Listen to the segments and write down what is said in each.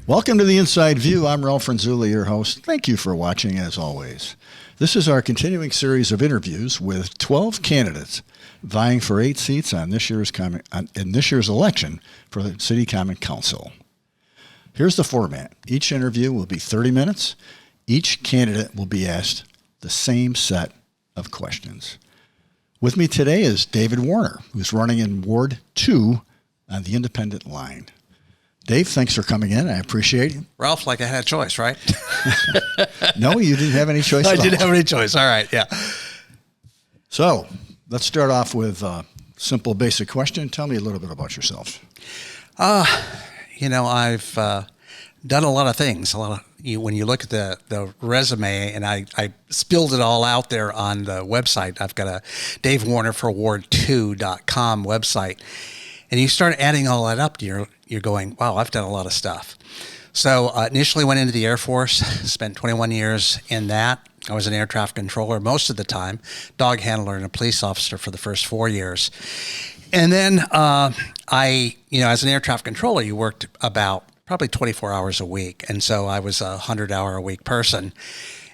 Welcome to the Inside View. I'm Ralph Renzulli, your host. Thank you for watching, as always. This is our continuing series of interviews with 12 candidates vying for 8 seats on this year's election for the City Common Council. Here's the format. Each interview will be 30 minutes. Each candidate will be asked the same set of questions. With me today is David Warner, who's running in Ward 2 on the independent line. Dave, thanks for coming in. I appreciate it. Ralph, like I had a choice, right? No, you didn't have any choice at all. I didn't have any choice. All right, yeah. So let's start off with a simple, basic question. Tell me a little bit about yourself. I've done a lot of things. When you look at the resume, and I spilled it all out there on the website. I've got a DaveWarnerForWard2.com website. And you start adding all that up, you're going, wow, I've done a lot of stuff. So initially went into the Air Force, spent 21 years in that. I was an air traffic controller most of the time, dog handler and a police officer for the first 4 years. And then as an air traffic controller, you worked about probably 24 hours a week. And so I was a 100-hour-a-week person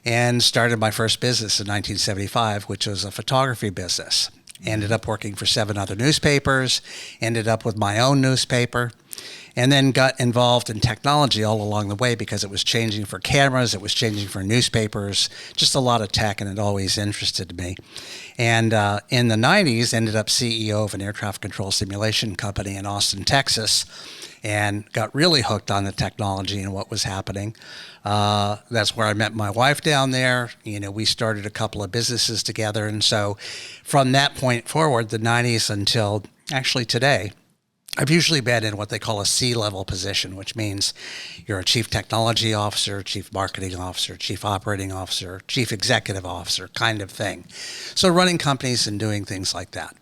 and started my first business in 1975, which was a photography business. Ended up working for 7 other newspapers, ended up with my own newspaper, and then got involved in technology all along the way because it was changing for cameras, it was changing for newspapers, just a lot of tech, and it always interested me. And in the 90s, ended up CEO of an air traffic control simulation company in Austin, Texas, and got really hooked on the technology and what was happening. That's where I met my wife down there. We started a couple of businesses together. And so from that point forward, the 90s until actually today, I've usually been in what they call a C-level position, which means you're a chief technology officer, chief marketing officer, chief operating officer, chief executive officer kind of thing. So running companies and doing things like that.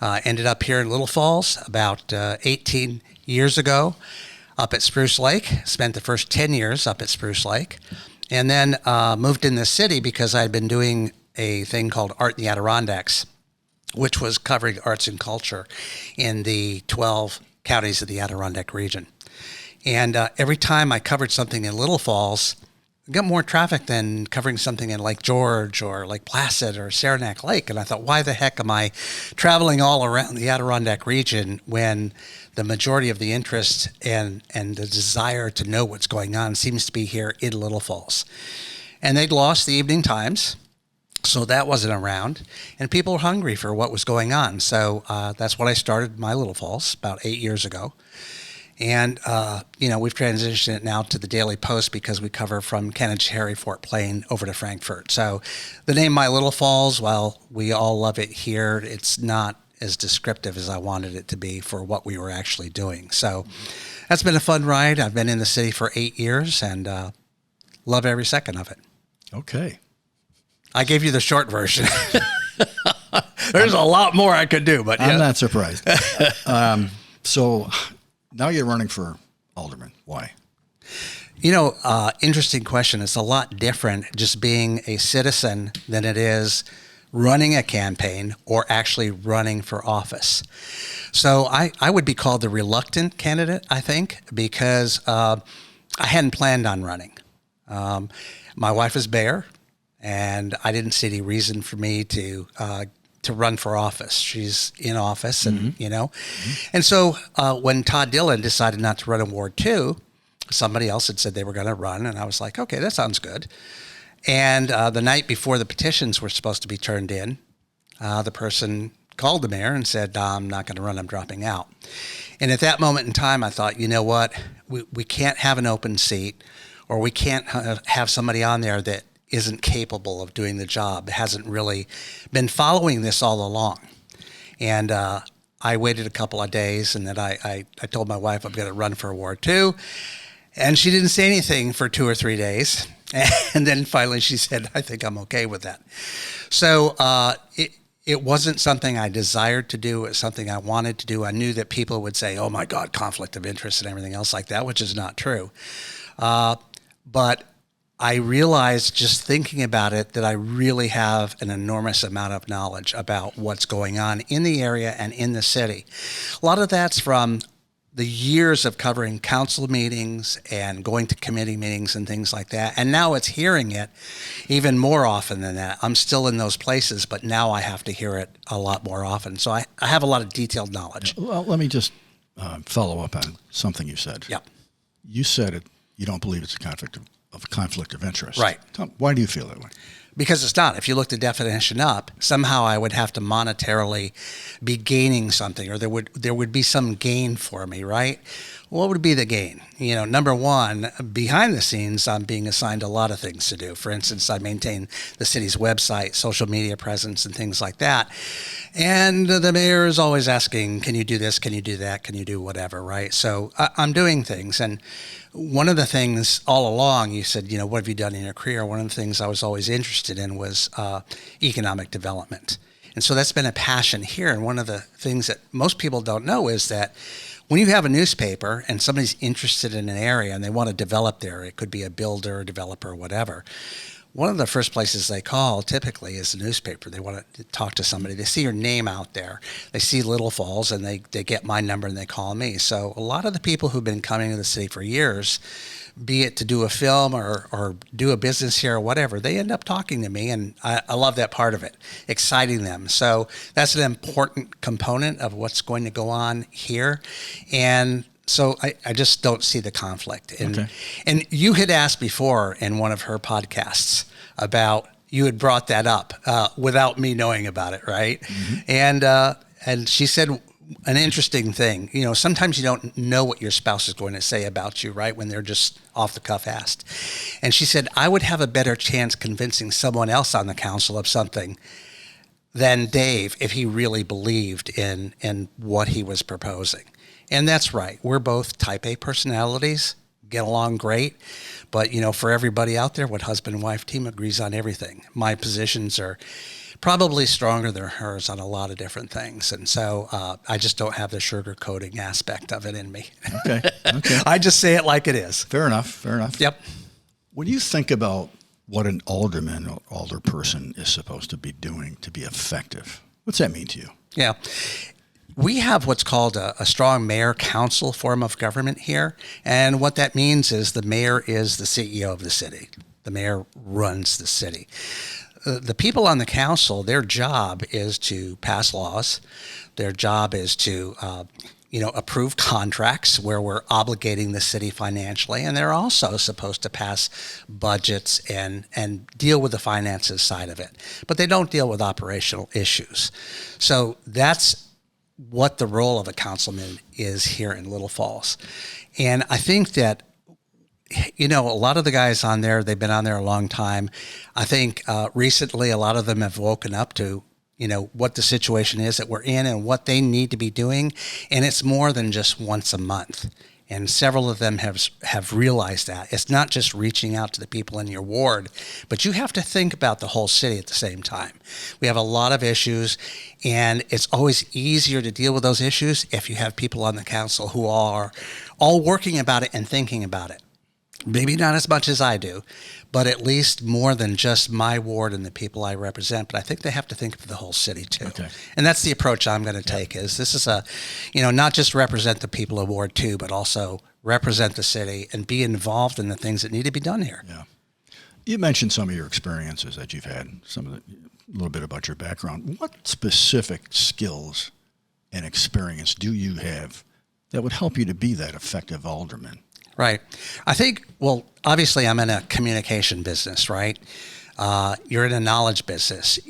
Ended up here in Little Falls about 18 years ago up at Spruce Lake. Spent the first 10 years up at Spruce Lake. And then moved in the city because I'd been doing a thing called Art in the Adirondacks, which was covering arts and culture in the 12 counties of the Adirondack region. And every time I covered something in Little Falls, I got more traffic than covering something in Lake George or Lake Placid or Saranac Lake. And I thought, why the heck am I traveling all around the Adirondack region when the majority of the interest and the desire to know what's going on seems to be here in Little Falls? And they'd lost the Evening Times, so that wasn't around. And people were hungry for what was going on. So that's when I started my Little Falls about 8 years ago. And, we've transitioned it now to the Daily Post because we cover from Kennet-Cherry, Fort Plain over to Frankfurt. So the name My Little Falls, while we all love it here, it's not as descriptive as I wanted it to be for what we were actually doing. So that's been a fun ride. I've been in the city for 8 years and love every second of it. Okay. I gave you the short version. There's a lot more I could do, but I'm not surprised. So now you're running for alderman. Why? Interesting question. It's a lot different just being a citizen than it is running a campaign or actually running for office. So I would be called the reluctant candidate, I think, because I hadn't planned on running. My wife is Bear, and I didn't see any reason for me to run for office. She's in office, and And so when Todd Dillon decided not to run in Ward 2, somebody else had said they were going to run, and I was like, okay, that sounds good. And the night before the petitions were supposed to be turned in, the person called the mayor and said, I'm not going to run, I'm dropping out. And at that moment in time, I thought, you know what, we can't have an open seat, or we can't have somebody on there that isn't capable of doing the job, hasn't really been following this all along. And I waited a couple of days, and then I told my wife I'm going to run for Ward 2, and she didn't say anything for 2 or 3 days. And then finally she said, I think I'm okay with that. So it wasn't something I desired to do. It was something I wanted to do. I knew that people would say, oh my God, conflict of interest and everything else like that, which is not true. But I realized just thinking about it that I really have an enormous amount of knowledge about what's going on in the area and in the city. A lot of that's from the years of covering council meetings and going to committee meetings and things like that. And now it's hearing it even more often than that. I'm still in those places, but now I have to hear it a lot more often. So I have a lot of detailed knowledge. Well, let me just follow up on something you said. Yep. You said it. You don't believe it's a conflict of interest. Right. Why do you feel that way? Because it's not. If you look the definition up, somehow I would have to monetarily be gaining something, or there would be some gain for me, right? What would be the gain? You know, number one, behind the scenes, I'm being assigned a lot of things to do. For instance, I maintain the city's website, social media presence, and things like that. And the mayor is always asking, can you do this? Can you do that? Can you do whatever, right? So I'm doing things. And one of the things all along, you said, you know, what have you done in your career? One of the things I was always interested in was economic development. And so that's been a passion here. And one of the things that most people don't know is that when you have a newspaper and somebody's interested in an area and they want to develop there, it could be a builder, a developer, whatever. One of the first places they call typically is the newspaper. They want to talk to somebody. They see your name out there. They see Little Falls and they get my number and they call me. So a lot of the people who've been coming to the city for years, be it to do a film or do a business here or whatever, they end up talking to me, and I love that part of it, exciting them. So that's an important component of what's going to go on here. And so I just don't see the conflict. And you had asked before in one of her podcasts about, you had brought that up without me knowing about it, right? Mm-hmm. And she said an interesting thing. You know, sometimes you don't know what your spouse is going to say about you, right, when they're just off the cuff asked. And she said, I would have a better chance convincing someone else on the council of something than Dave if he really believed in what he was proposing. And that's right. We're both type A personalities, get along great. But, you know, for everybody out there, what husband and wife team agrees on everything. My positions are probably stronger than hers on a lot of different things. And so I just don't have the sugarcoating aspect of it in me. Okay. I just say it like it is. Fair enough. Yep. When you think about what an alderman or alderperson is supposed to be doing to be effective, what's that mean to you? Yeah. We have what's called a strong mayor-council form of government here. And what that means is the mayor is the CEO of the city. The mayor runs the city. The people on the council, their job is to pass laws. Their job is to, approve contracts where we're obligating the city financially. And they're also supposed to pass budgets and deal with the finances side of it. But they don't deal with operational issues. So that's what the role of a councilman is here in Little Falls. And I think that, you know, a lot of the guys on there, they've been on there a long time. I think recently a lot of them have woken up to, you know, what the situation is that we're in and what they need to be doing. And it's more than just once a month. And several of them have realized that. It's not just reaching out to the people in your ward, but you have to think about the whole city at the same time. We have a lot of issues, and it's always easier to deal with those issues if you have people on the council who are all working about it and thinking about it. Maybe not as much as I do, but at least more than just my ward and the people I represent. But I think they have to think of the whole city too. Okay. And that's the approach I'm going to take is this is not just represent the people of Ward 2, but also represent the city and be involved in the things that need to be done here. Yeah. You mentioned some of your experiences that you've had, a little bit about your background. What specific skills and experience do you have that would help you to be that effective alderman? Right. I think, well, obviously I'm in a communication business, right? You're in a knowledge business.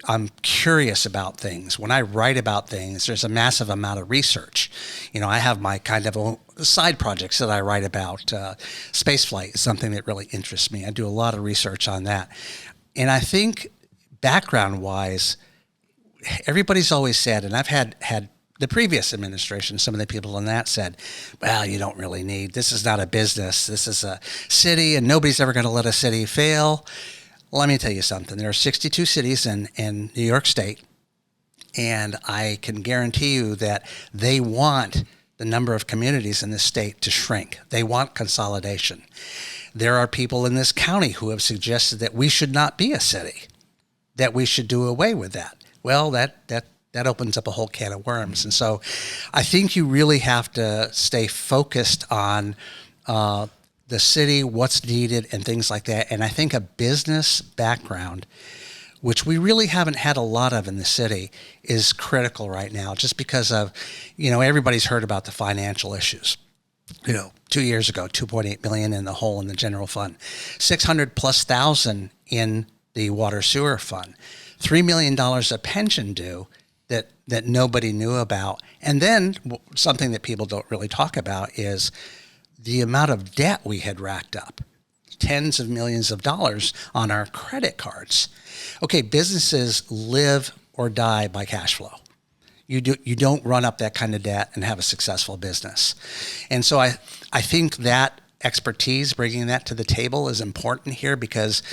I'm curious about things. When I write about things, there's a massive amount of research. You know, I have my kind of side projects that I write about. Spaceflight is something that really interests me. I do a lot of research on that. And I think background-wise, everybody's always said, and I've had the previous administration, some of the people in that said, well, you don't really need, this is not a business. This is a city and nobody's ever going to let a city fail. Let me tell you something. There are 62 cities in New York State, and I can guarantee you that they want the number of communities in this state to shrink. They want consolidation. There are people in this county who have suggested that we should not be a city, that we should do away with that. Well, that that opens up a whole can of worms. And so I think you really have to stay focused on the city, what's needed, and things like that. And I think a business background, which we really haven't had a lot of in the city, is critical right now, just because of, everybody's heard about the financial issues. 2 years ago, 2.8 million in the hole in the general fund, 600 plus thousand in the water sewer fund, $3 million of pension due that nobody knew about. And then something that people don't really talk about is the amount of debt we had racked up, tens of millions of dollars on our credit cards. Okay, businesses live or die by cash flow. You don't run up that kind of debt and have a successful business. And so I think that expertise, bringing that to the table, is important here, because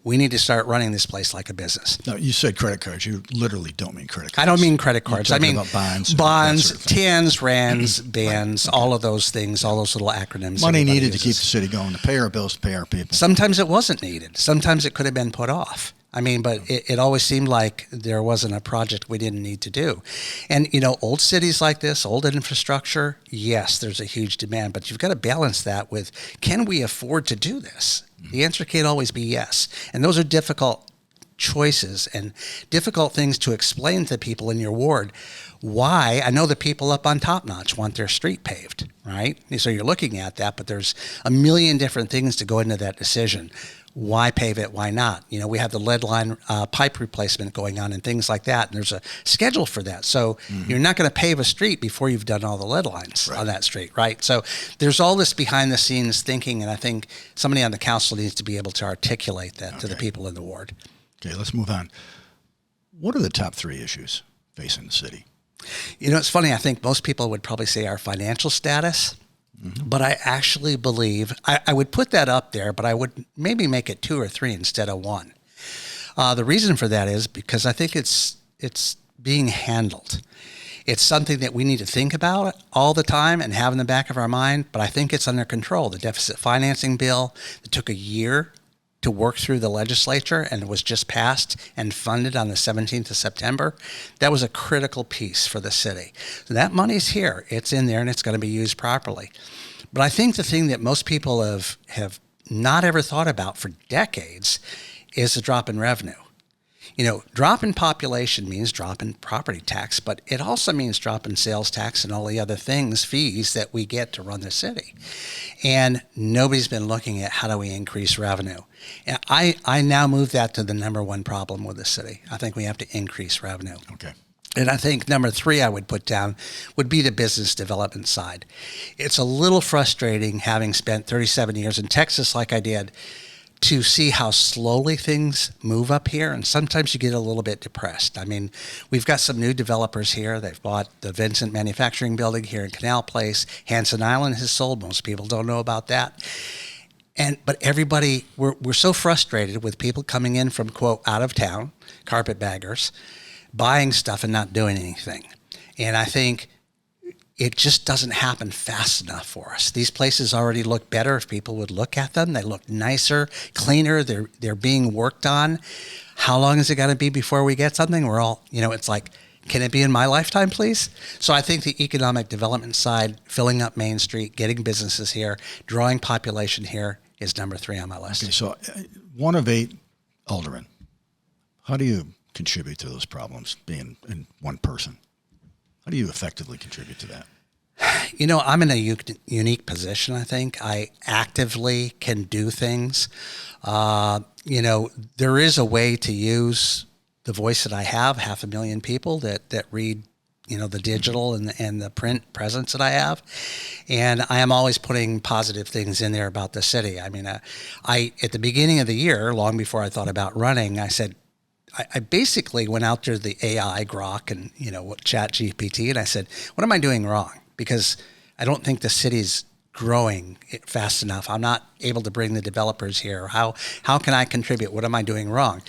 we need to start running this place like a business. No, you said credit cards. You literally don't mean credit cards. I don't mean credit cards. I mean about bonds, bonds, TANs, RANs, bands, all of those things, all those little acronyms. Money needed to keep the city going, to pay our bills, to pay our people. Sometimes it wasn't needed. Sometimes it could have been put off. But it always seemed like there wasn't a project we didn't need to do. And, old cities like this, old infrastructure, yes, there's a huge demand, but you've got to balance that with, can we afford to do this? The answer can't always be yes. And those are difficult choices and difficult things to explain to people in your ward. Why? I know the people up on Top Notch want their street paved, right? So you're looking at that, but there's a million different things to go into that decision. Why pave it? Why not? We have the lead line pipe replacement going on and things like that. And there's a schedule for that. So you're not going to pave a street before you've done all the lead lines on that street, right? So there's all this behind the scenes thinking. And I think somebody on the council needs to be able to articulate that to the people in the ward. Okay, let's move on. What are the top 3 issues facing the city? It's funny. I think most people would probably say our financial status. But I actually believe I would put that up there, but I would maybe make it 2 or 3 instead of 1. The reason for that is because I think it's being handled. It's something that we need to think about all the time and have in the back of our mind, but I think it's under control. The deficit financing bill that took a year to work through the legislature and it was just passed and funded on the 17th of September, that was a critical piece for the city. So that money's here. It's in there and it's going to be used properly. But I think the thing that most people have not ever thought about for decades is the drop in revenue. Drop in population means drop in property tax, but it also means drop in sales tax and all the other fees that we get to run the city. And nobody's been looking at how do we increase revenue. And I now move that to the number 1 problem with the city. I think we have to increase revenue. Okay. And I think number 3 I would put down would be the business development side. It's a little frustrating, having spent 37 years in Texas like I did, to see how slowly things move up here. And sometimes you get a little bit depressed. We've got some new developers here. They've bought the Vincent Manufacturing Building here in Canal Place. Hanson Island has sold. Most people don't know about that. But everybody, we're so frustrated with people coming in from, quote, out of town, carpetbaggers, buying stuff and not doing anything. And I think it just doesn't happen fast enough for us. These places already look better if people would look at them. They look nicer, cleaner. They're being worked on. How long is it going to be before we get something? We're all, it's like, can it be in my lifetime, please? So I think the economic development side, filling up Main Street, getting businesses here, drawing population here is number 3 on my list. Okay, so 1 of 8 aldermen. How do you contribute to those problems being in one person? How do you effectively contribute to that? I'm in a unique position, I think. I actively can do things. There is a way to use the voice that I have, 500,000 people that read, the digital and the print presence that I have. And I am always putting positive things in there about the city. At the beginning of the year, long before I thought about running, I said, I basically went out to the AI Grok and, Chat GPT, and I said, what am I doing wrong? Because I don't think the city's growing fast enough. I'm not able to bring the developers here. How can I contribute? What am I doing wrong?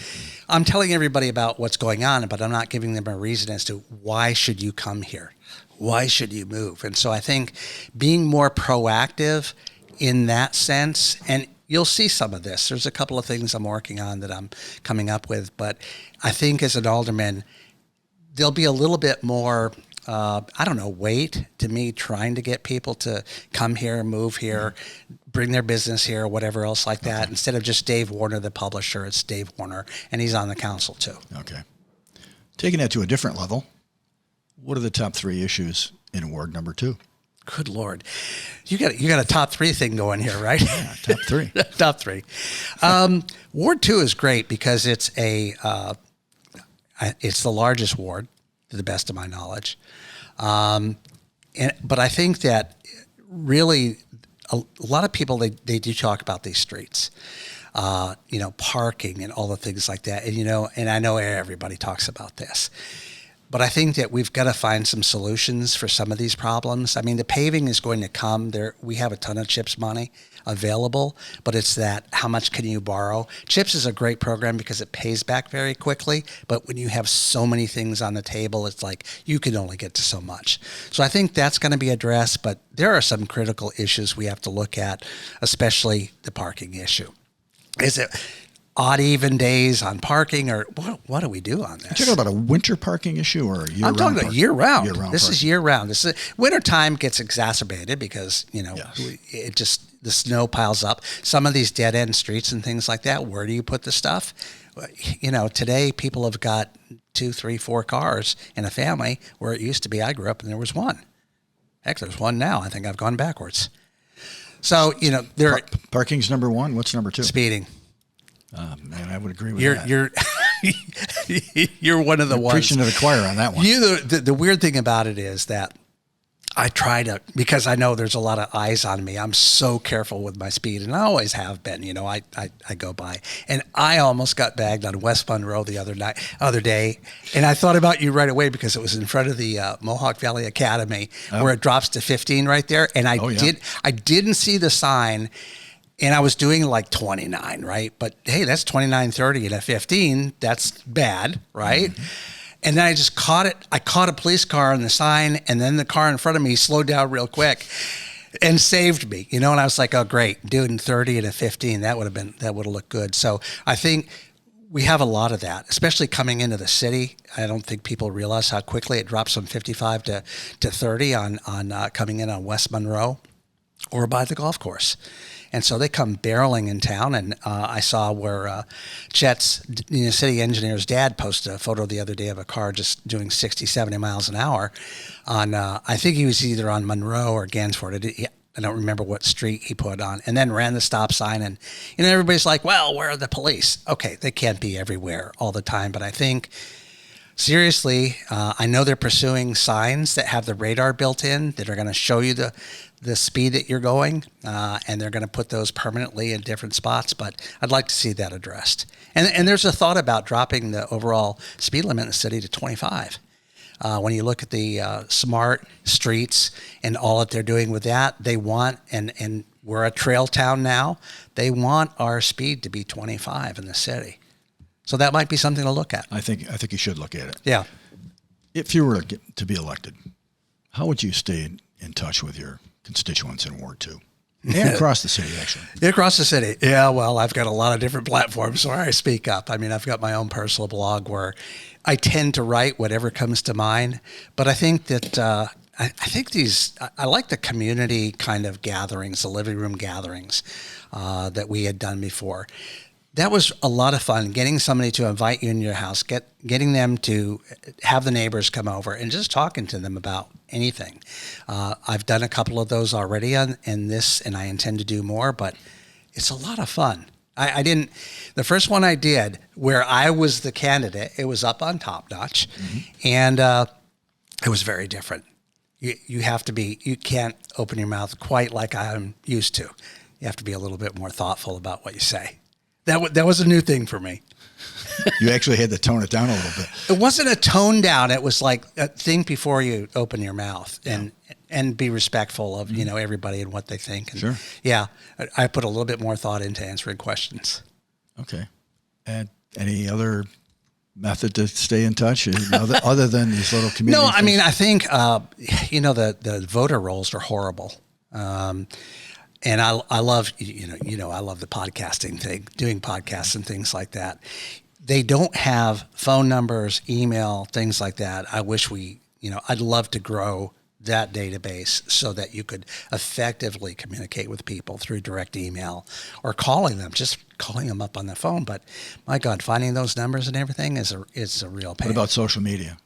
I'm telling everybody about what's going on, but I'm not giving them a reason as to why should you come here? Why should you move? And so I think being more proactive in that sense, and you'll see some of this. There's a couple of things I'm working on that I'm coming up with, but I think as an alderman, there'll be a little bit more, I don't know, weight to me trying to get people to come here, move here, bring their business here, or whatever else like that. Okay. Instead of just Dave Warner, the publisher, it's Dave Warner, and he's on the council too. Okay. Taking that to a different level, what are the top 3 issues in Ward number 2? Good Lord. You got a top 3 thing going here, right? Yeah, top 3. Top 3. Ward 2 is great because it's it's the largest ward, to the best of my knowledge. But I think that really a lot of people, they do talk about these streets, parking and all the things like that. And I know everybody talks about this. But I think that we've got to find some solutions for some of these problems. I mean, the paving is going to come. We have a ton of CHIPS money available, but it's that how much can you borrow? CHIPS is a great program because it pays back very quickly, but when you have so many things on the table, it's like you can only get to so much. So I think that's going to be addressed, but there are some critical issues we have to look at, especially the parking issue. Is it odd, even days on parking, or what do we do on this? You're talking about a winter parking issue or a year-round? I'm talking about year-round. This parking. Is year-round. Wintertime gets exacerbated because, it just, the snow piles up. Some of these dead-end streets and things like that, where do you put the stuff? Today people have got 2, 3, 4 cars in a family, where it used to be, I grew up and there was one. Heck, there's one now. I think I've gone backwards. So, parking's number 1. What's number 2? Speeding. Man, I would agree with that. You're one of the ones preaching to the choir on that one. The weird thing about it is that I try to, because I know there's a lot of eyes on me, I'm so careful with my speed, and I always have been. I go by, and I almost got bagged on West Monroe the other day, and I thought about you right away because it was in front of the Mohawk Valley Academy, where it drops to 15 right there, and I didn't see the sign. And I was doing like 29, right? But hey, that's 29:30 and at 15, that's bad, right? Mm-hmm. And then I just caught it. I caught a police car on the sign, and then the car in front of me slowed down real quick and saved me, And I was like, oh, great, doing 30 and a 15, that would have looked good. So I think we have a lot of that, especially coming into the city. I don't think people realize how quickly it drops from 55 to 30 on coming in on West Monroe or by the golf course. And so they come barreling in town, and I saw where Chet's city engineer's dad posted a photo the other day of a car just doing 60, 70 miles an hour on, I think he was either on Monroe or Gansford. I don't remember what street he put on, and then ran the stop sign. And, everybody's like, well, where are the police? Okay, they can't be everywhere all the time, but I think seriously, I know they're pursuing signs that have the radar built in that are going to show you the speed that you're going, and they're going to put those permanently in different spots. But I'd like to see that addressed. And there's a thought about dropping the overall speed limit in the city to 25. When you look at the smart streets and all that they're doing with that, they want, and we're a trail town now, they want our speed to be 25 in the city. So that might be something to look at. I think you should look at it. Yeah. If you were to be elected, how would you stay in touch with your constituents in Ward 2? And across the city, actually. Across the city. Yeah, well, I've got a lot of different platforms where I speak up. I mean, I've got my own personal blog where I tend to write whatever comes to mind. But I think that I like the community kind of gatherings, the living room gatherings that we had done before. That was a lot of fun, getting somebody to invite you in your house, getting them to have the neighbors come over and just talking to them about anything. I've done a couple of those already in this, and I intend to do more, but it's a lot of fun. The first one I did where I was the candidate, it was up on Top Notch, and it was very different. You can't open your mouth quite like I'm used to. You have to be a little bit more thoughtful about what you say. That was a new thing for me. You actually had to tone it down a little bit. It wasn't a tone down. It was like think before you open your mouth and be respectful of everybody and what they think. And sure. Yeah, I put a little bit more thought into answering questions. Okay. And any other method to stay in touch other than these little community No, things? I mean, I think the voter rolls are horrible. And I love, I love the podcasting thing, doing podcasts and things like that. they don't have phone numbers, email, things like that. I wish I'd love to grow that database so that you could effectively communicate with people through direct email or just calling them up on the phone. But my God, finding those numbers and everything is a real pain. What about social media?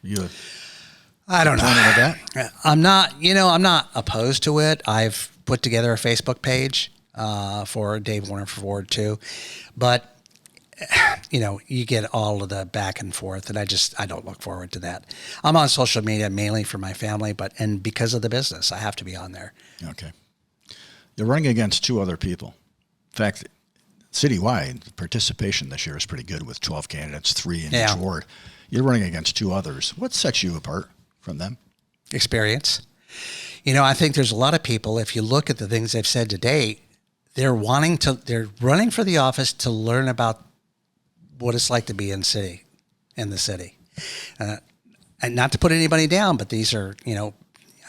I don't know. With that? I'm not opposed to it. I've put together a Facebook page for Dave Warner Ford too, but you get all of the back and forth, and I don't look forward to that. I'm on social media mainly for my family, and because of the business, I have to be on there. Okay. You're running against 2 other people. In fact, citywide, participation this year is pretty good with 12 candidates, 3 in each ward. You're running against 2 others. What sets you apart from them? Experience. I think there's a lot of people, if you look at the things they've said today, they're running for the office to learn about what it's like to be in the city. And not to put anybody down, but these are,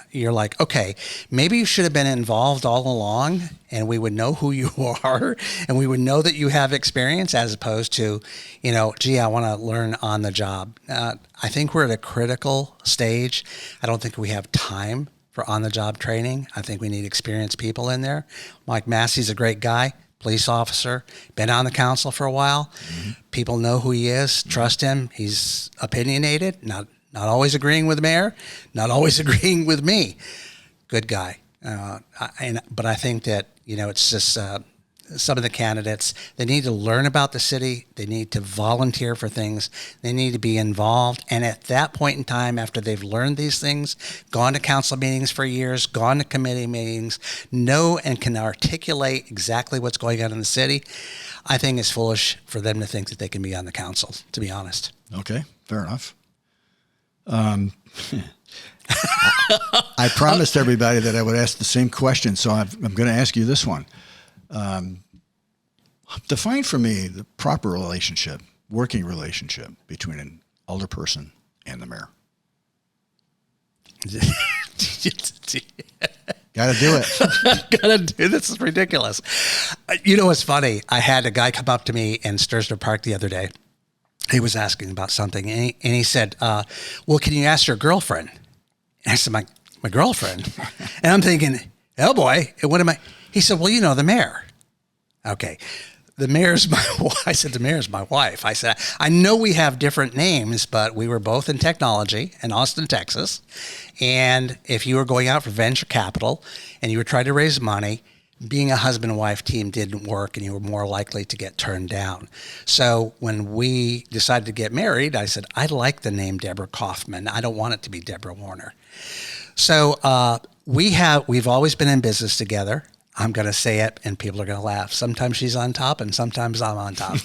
you're like, okay, maybe you should have been involved all along and we would know who you are and we would know that you have experience as opposed to, gee, I want to learn on the job. I think we're at a critical stage. I don't think we have time for on-the-job training. I think we need experienced people in there. Mike Massey's a great guy, police officer, been on the council for a while. Mm-hmm. People know who he is, trust him. He's opinionated, not always agreeing with the mayor, not always agreeing with me. Good guy. But I think that, it's just some of the candidates, they need to learn about the city. They need to volunteer for things. They need to be involved. And at that point in time, after they've learned these things, gone to council meetings for years, gone to committee meetings, know and can articulate exactly what's going on in the city, I think it's foolish for them to think that they can be on the council, to be honest. Okay, fair enough. I promised everybody that I would ask the same question, so I'm going to ask you this one. Define for me the proper working relationship between an alderperson and the mayor. Got to do it. This is ridiculous. It's funny. I had a guy come up to me in Stursner Park the other day. He was asking about something, and he said, well, can you ask your girlfriend? And I said, my girlfriend? And I'm thinking, oh boy, what am I? He said, well, the mayor. Okay. The mayor's my wife. I said, the mayor's my wife. I said, I know we have different names, but we were both in technology in Austin, Texas. And if you were going out for venture capital and you were trying to raise money, being a husband and wife team didn't work and you were more likely to get turned down. So when we decided to get married, I said, I like the name Deborah Kaufman. I don't want it to be Deborah Warner. So we've always been in business together. I'm going to say it and people are going to laugh. Sometimes she's on top and sometimes I'm on top.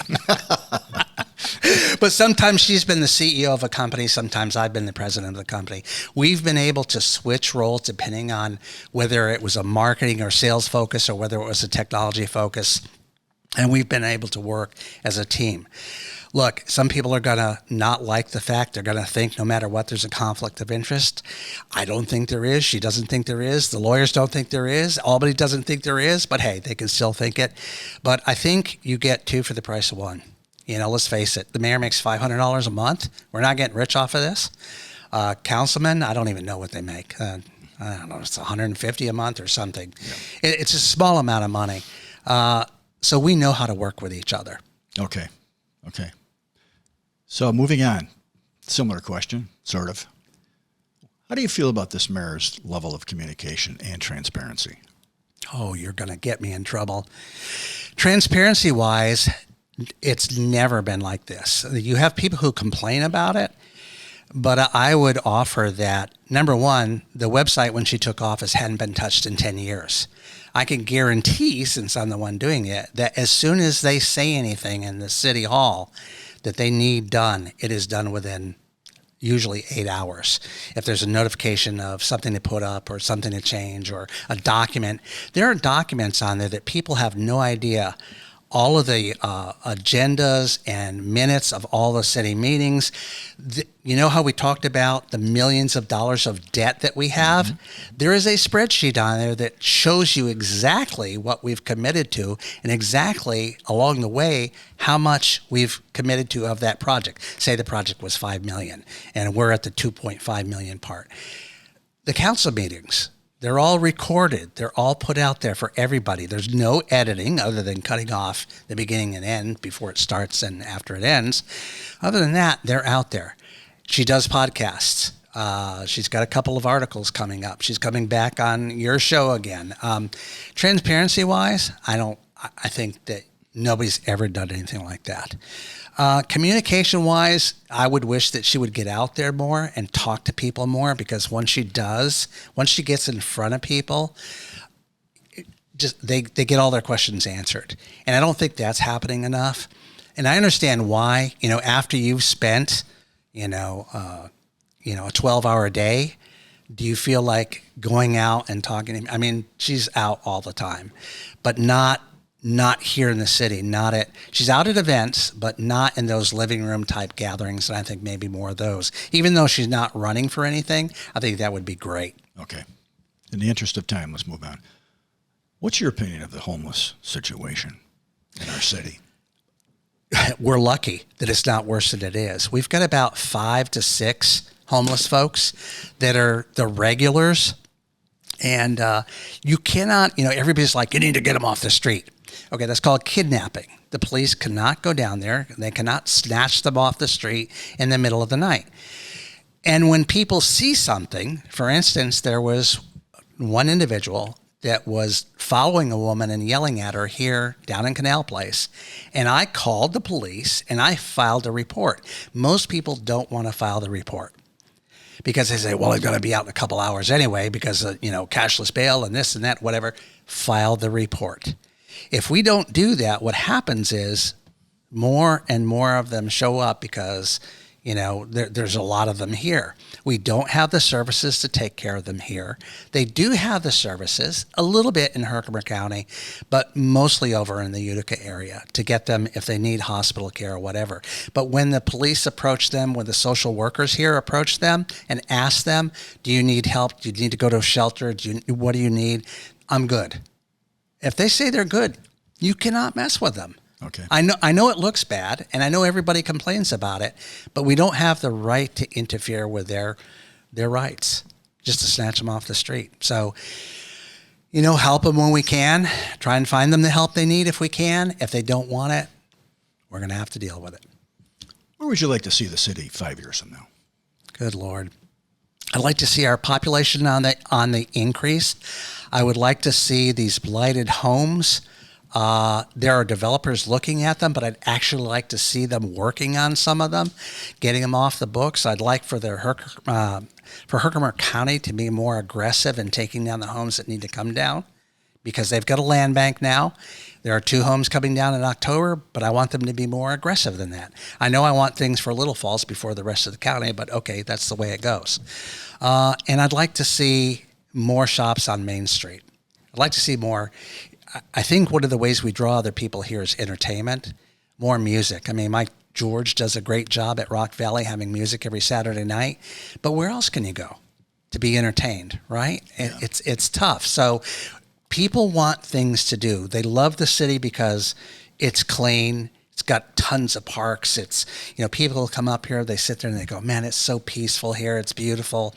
But sometimes she's been the CEO of a company. Sometimes I've been the president of the company. We've been able to switch roles depending on whether it was a marketing or sales focus or whether it was a technology focus. And we've been able to work as a team. Look, some people are going to not like the fact. They're going to think no matter what, there's a conflict of interest. I don't think there is. She doesn't think there is. The lawyers don't think there is. Albany doesn't think there is. But hey, they can still think it. But I think you get 2 for the price of 1. Let's face it. The mayor makes $500 a month. We're not getting rich off of this. Councilmen, I don't even know what they make. I don't know. It's $150 a month or something. Yeah. It's a small amount of money. So we know how to work with each other. Okay. So moving on, similar question, sort of. How do you feel about this mayor's level of communication and transparency? Oh, you're going to get me in trouble. Transparency-wise, it's never been like this. You have people who complain about it, but I would offer that, number one, the website when she took office hadn't been touched in 10 years. I can guarantee, since I'm the one doing it, that as soon as they say anything in the city hall that they need done, it is done within usually 8 hours. If there's a notification of something to put up or something to change or a document, there are documents on there that people have no idea all of the agendas and minutes of all the city meetings. You know how we talked about the millions of dollars of debt that we have? Mm-hmm. There is a spreadsheet on there that shows you exactly what we've committed to and exactly along the way how much we've committed to of that project. Say the project was $5 million and we're at the $2.5 million part. The council meetings, they're all recorded. They're all put out there for everybody. There's no editing other than cutting off the beginning and end before it starts and after it ends. Other than that, they're out there. She does podcasts. She's got a couple of articles coming up. She's coming back on your show again. Transparency-wise, I think that nobody's ever done anything like that. Communication-wise, I would wish that she would get out there more and talk to people more, because once she gets in front of people, they get all their questions answered. And I don't think that's happening enough. And I understand why. After you've spent, a 12-hour day, do you feel like going out and talking? I mean, she's out all the time, but not here in the city, she's out at events, but not in those living room type gatherings. And I think maybe more of those, even though she's not running for anything, I think that would be great. Okay. In the interest of time, let's move on. What's your opinion of the homeless situation in our city? We're lucky that it's not worse than it is. We've got about 5 to 6 homeless folks that are the regulars. And you cannot, everybody's like, you need to get them off the street. Okay, that's called kidnapping. The police cannot go down there. They cannot snatch them off the street in the middle of the night. And when people see something, for instance, there was one individual that was following a woman and yelling at her here down in Canal Place. And I called the police and I filed a report. Most people don't want to file the report because they say, well, it's going to be out in a couple hours anyway because of, cashless bail and this and that, whatever. File the report. If we don't do that, what happens is more and more of them show up because, there's a lot of them here. We don't have the services to take care of them here. They do have the services a little bit in Herkimer County, but mostly over in the Utica area to get them if they need hospital care or whatever. But when the police approach them, when the social workers here approach them and ask them, do you need help? Do you need to go to a shelter? What do you need? I'm good. If they say they're good, you cannot mess with them. Okay. I know it looks bad, and I know everybody complains about it, but we don't have the right to interfere with their rights, just to snatch them off the street. So, help them when we can. Try and find them the help they need if we can. If they don't want it, we're going to have to deal with it. Where would you like to see the city 5 years from now? Good Lord. I'd like to see our population on the increase. I would like to see these blighted homes. There are developers looking at them, but I'd actually like to see them working on some of them, getting them off the books. I'd like for Herkimer County to be more aggressive in taking down the homes that need to come down, because they've got a land bank now. There are 2 homes coming down in October, but I want them to be more aggressive than that. I know I want things for Little Falls before the rest of the county, but okay, that's the way it goes. And I'd like to see more shops on Main Street. I'd like to see more. I think one of the ways we draw other people here is entertainment, more music. I mean, Mike George does a great job at Rock Valley having music every Saturday night, but where else can you go to be entertained, right? Yeah. It's tough. So people want things to do. They love the city because it's clean. It's got tons of parks. It's, people come up here, they sit there and they go, man, it's so peaceful here. It's beautiful.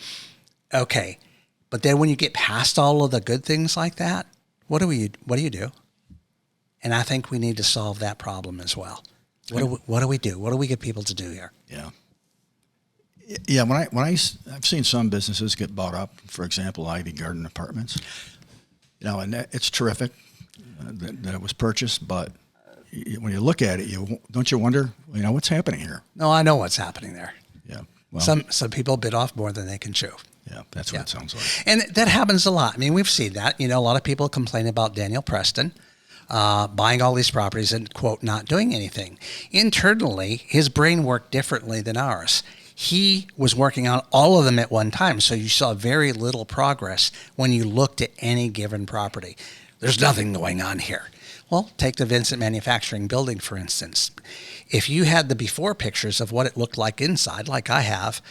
Okay. But then when you get past all of the good things like that, what do you do? And I think we need to solve that problem as well. What do we do? What do we get people to do here? Yeah. I've seen some businesses get bought up. For example, Ivy Garden Apartments. And it's terrific that it was purchased. But when you look at it, don't you wonder, what's happening here? No, I know what's happening there. Yeah. Well, some people bit off more than they can chew. Yeah, that's what it sounds like. And that happens a lot. I mean, we've seen that. A lot of people complain about Daniel Preston buying all these properties and, quote, not doing anything. Internally, his brain worked differently than ours. He was working on all of them at one time, so you saw very little progress when you looked at any given property. There's nothing going on here. Well, take the Vincent Manufacturing Building, for instance. If you had the before pictures of what it looked like inside, like I have,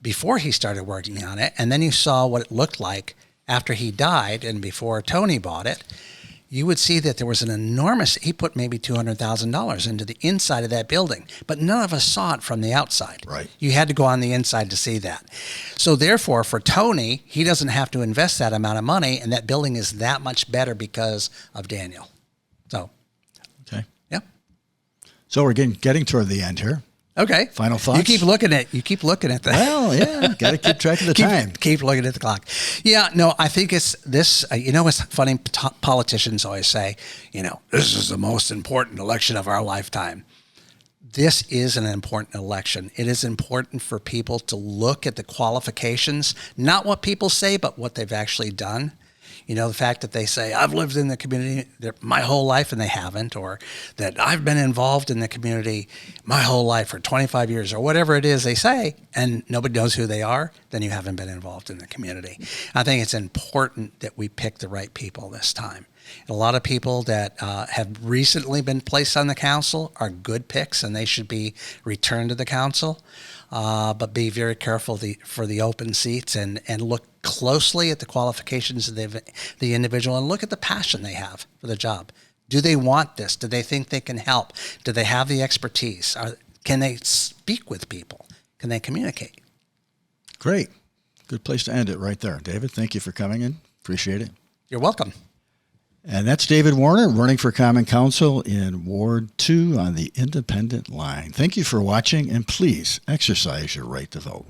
before he started working on it, and then you saw what it looked like after he died and before Tony bought it, you would see that there was an enormous, he put maybe $200,000 into the inside of that building, but none of us saw it from the outside. Right. You had to go on the inside to see that. So therefore, for Tony, he doesn't have to invest that amount of money, and that building is that much better because of Daniel. So, Okay. yeah. So we're getting toward the end here. Okay. Final thoughts? You keep looking at the. Well, yeah, got to keep track of the time. Keep looking at the clock. Yeah, no, I think it's this. It's funny. Politicians always say, this is the most important election of our lifetime. This is an important election. It is important for people to look at the qualifications, not what people say, but what they've actually done. The fact that they say, I've lived in the community my whole life and they haven't, or that I've been involved in the community my whole life for 25 years, or whatever it is they say, and nobody knows who they are, then you haven't been involved in the community. I think it's important that we pick the right people this time. And a lot of people that have recently been placed on the council are good picks, and they should be returned to the council. But be very careful for the open seats and look closely at the qualifications of the individual and look at the passion they have for the job. Do they want this? Do they think they can help? Do they have the expertise? Can they speak with people? Can they communicate? Great. Good place to end it right there. David, thank you for coming in. Appreciate it. You're welcome. And that's David Warner running for Common Council in Ward 2 on the independent line. Thank you for watching, and please exercise your right to vote.